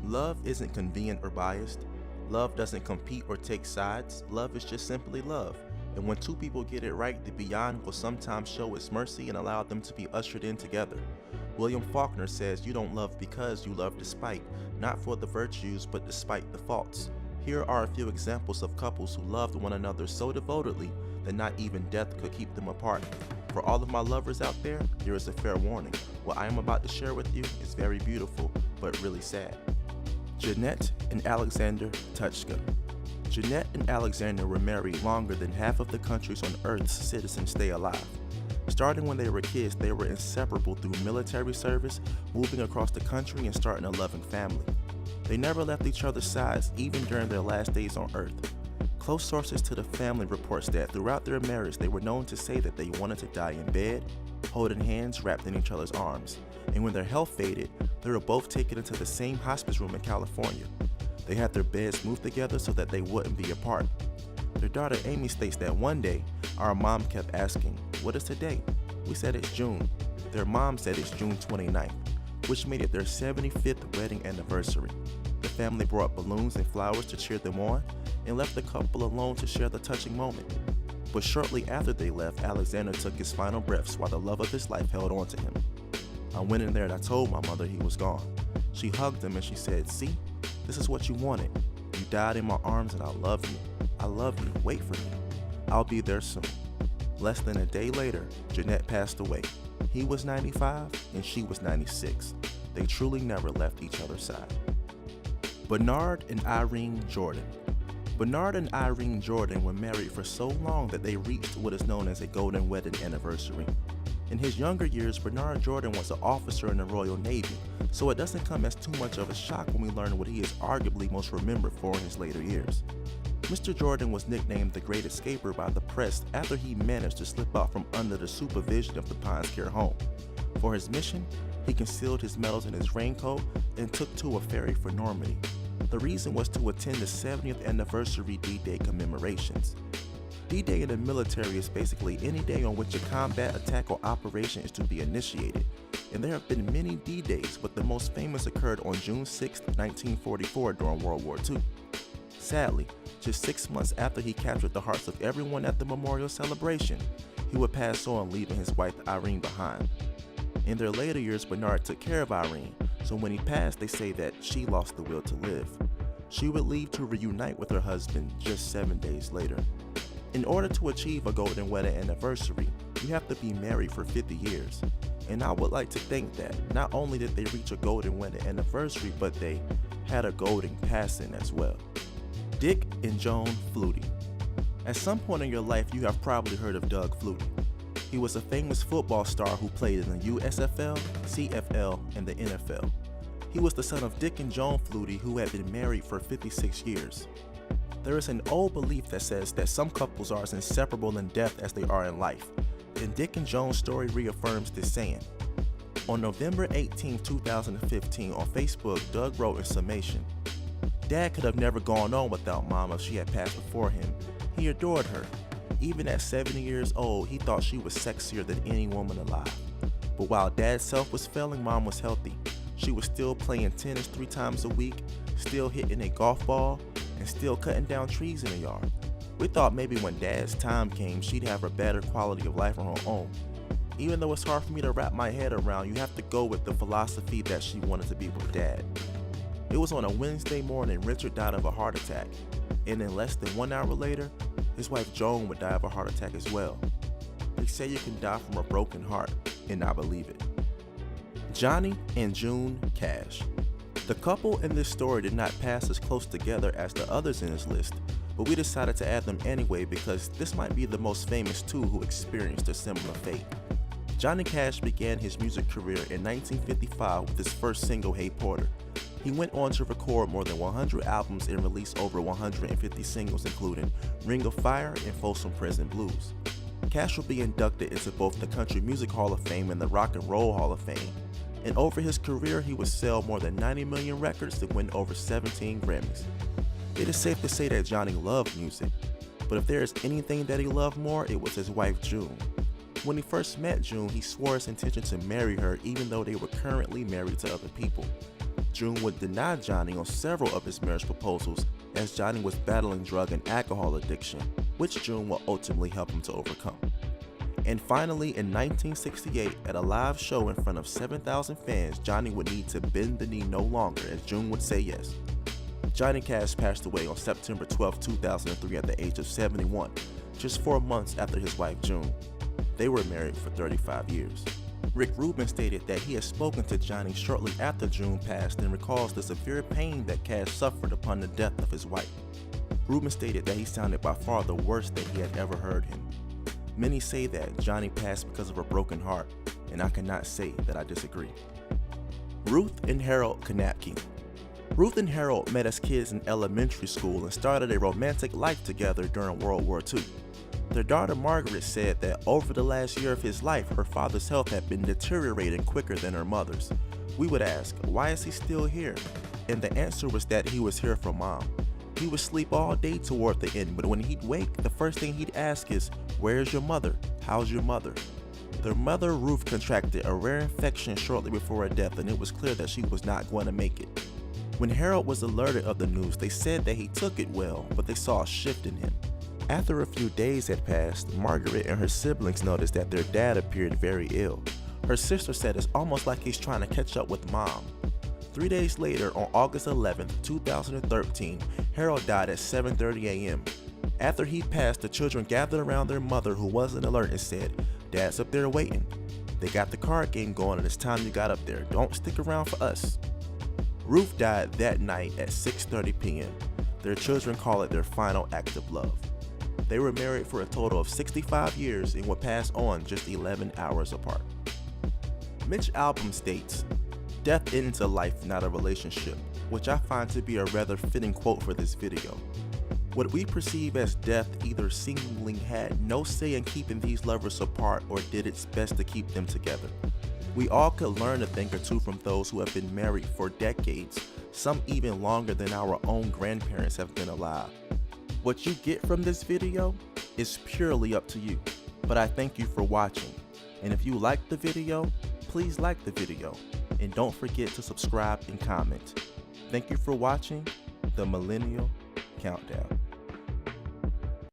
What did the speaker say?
Love isn't convenient or biased. Love doesn't compete or take sides. Love is just simply love. And when two people get it right, the beyond will sometimes show its mercy and allow them to be ushered in together. William Faulkner says you don't love because you love despite, not for the virtues but despite the faults. Here are a few examples of couples who loved one another so devotedly that not even death could keep them apart. For all of my lovers out there, here is a fair warning. What I am about to share with you is very beautiful, but really sad. Janette and Alexander Tutchka. Janette and Alexander were married longer than half of the countries on Earth's citizens stay alive. Starting when they were kids, they were inseparable through military service, moving across the country and starting a loving family. They never left each other's sides, even during their last days on Earth. Close sources to the family reports that throughout their marriage, they were known to say that they wanted to die in bed, holding hands wrapped in each other's arms. And when their health faded, they were both taken into the same hospice room in California. They had their beds moved together so that they wouldn't be apart. Their daughter Amy states that one day, our mom kept asking, "What is today?" We said it's June. Their mom said it's June 29th, which made it their 75th wedding anniversary. The family brought balloons and flowers to cheer them on and left the couple alone to share the touching moment. But shortly after they left, Alexander took his final breaths while the love of his life held on to him. I went in there and I told my mother he was gone. She hugged him and she said, "See, this is what you wanted. You died in my arms and I love you. I love you. Wait for me. I'll be there soon." Less than a day later, Janette passed away. He was 95 and she was 96. They truly never left each other's side. Bernard and Irene Jordan. Bernard and Irene Jordan were married for so long that they reached what is known as a golden wedding anniversary. In his younger years, Bernard Jordan was an officer in the Royal Navy, so it doesn't come as too much of a shock when we learn what he is arguably most remembered for in his later years. Mr. Jordan was nicknamed the Great Escaper by the press after he managed to slip out from under the supervision of the Pines Care home. For his mission, he concealed his medals in his raincoat and took to a ferry for Normandy. The reason was to attend the 70th anniversary D-Day commemorations. D-Day in the military is basically any day on which a combat attack or operation is to be initiated, and there have been many D-Days, but the most famous occurred on June 6, 1944 during World War II. Sadly, just 6 months after he captured the hearts of everyone at the memorial celebration, he would pass on, leaving his wife Irene behind. In their later years, Bernard took care of Irene, so when he passed, they say that she lost the will to live. She would leave to reunite with her husband just 7 days later. In order to achieve a golden wedding anniversary, you have to be married for 50 years. And I would like to think that not only did they reach a golden wedding anniversary, but they had a golden passing as well. Dick and Joan Flutie. At some point in your life, you have probably heard of Doug Flutie. He was a famous football star who played in the USFL, CFL, and the NFL. He was the son of Dick and Joan Flutie, who had been married for 56 years. There is an old belief that says that some couples are as inseparable in death as they are in life, and Dick and Joan's story reaffirms this saying. On November 18, 2015, on Facebook, Doug wrote in summation, "Dad could have never gone on without Mom if she had passed before him. He adored her. Even at 70 years old, he thought she was sexier than any woman alive. But while Dad's health was failing, Mom was healthy. She was still playing tennis 3 times a week, still hitting a golf ball, and still cutting down trees in the yard. We thought maybe when Dad's time came, she'd have a better quality of life on her own. Even though it's hard for me to wrap my head around, you have to go with the philosophy that she wanted to be with Dad." It was on a Wednesday morning Richard died of a heart attack, and in less than 1 hour later, his wife Joan would die of a heart attack as well. They say you can die from a broken heart, and I believe it. Johnny and June Cash. The couple in this story did not pass as close together as the others in this list, but we decided to add them anyway because this might be the most famous two who experienced a similar fate. Johnny Cash began his music career in 1955 with his first single, "Hey Porter." He went on to record more than 100 albums and release over 150 singles, including "Ring of Fire" and "Folsom Prison Blues." Cash will be inducted into both the Country Music Hall of Fame and the Rock and Roll Hall of Fame. And over his career, he would sell more than 90 million records and win over 17 Grammys. It is safe to say that Johnny loved music, but if there is anything that he loved more, it was his wife June. When he first met June, he swore his intention to marry her even though they were currently married to other people. June would deny Johnny on several of his marriage proposals as Johnny was battling drug and alcohol addiction, which June would ultimately help him to overcome. And finally, in 1968, at a live show in front of 7,000 fans, Johnny would need to bend the knee no longer as June would say yes. Johnny Cash passed away on September 12, 2003 at the age of 71, just 4 months after his wife June. They were married for 35 years. Rick Rubin stated that he had spoken to Johnny shortly after June passed and recalls the severe pain that Cash suffered upon the death of his wife. Rubin stated that he sounded by far the worst that he had ever heard him. Many say that Johnny passed because of a broken heart, and I cannot say that I disagree. Ruth and Harold Knapke. Ruth and Harold met as kids in elementary school and started a romantic life together during World War II. Their daughter Margaret said that over the last year of his life, her father's health had been deteriorating quicker than her mother's. We would ask, why is he still here? And the answer was that he was here for Mom. He would sleep all day toward the end, but when he'd wake, the first thing he'd ask is, where's your mother? How's your mother? Their mother, Ruth, contracted a rare infection shortly before her death, and it was clear that she was not going to make it. When Harold was alerted of the news, they said that he took it well, but they saw a shift in him. After a few days had passed, Margaret and her siblings noticed that their dad appeared very ill. Her sister said it's almost like he's trying to catch up with Mom. 3 days later, on August 11, 2013, Harold died at 7:30 a.m. After he passed, the children gathered around their mother, who wasn't alert, and said, "Dad's up there waiting. They got the card game going and it's time you got up there. Don't stick around for us." Ruth died that night at 6:30 p.m. Their children call it their final act of love. They were married for a total of 65 years and would pass on just 11 hours apart. Mitch Albom states, "Death ends a life, not a relationship," which I find to be a rather fitting quote for this video. What we perceive as death either seemingly had no say in keeping these lovers apart or did its best to keep them together. We all could learn a thing or two from those who have been married for decades, some even longer than our own grandparents have been alive. What you get from this video is purely up to you, but I thank you for watching. And if you liked the video, please like the video, and don't forget to subscribe and comment. Thank you for watching the Millennial Countdown.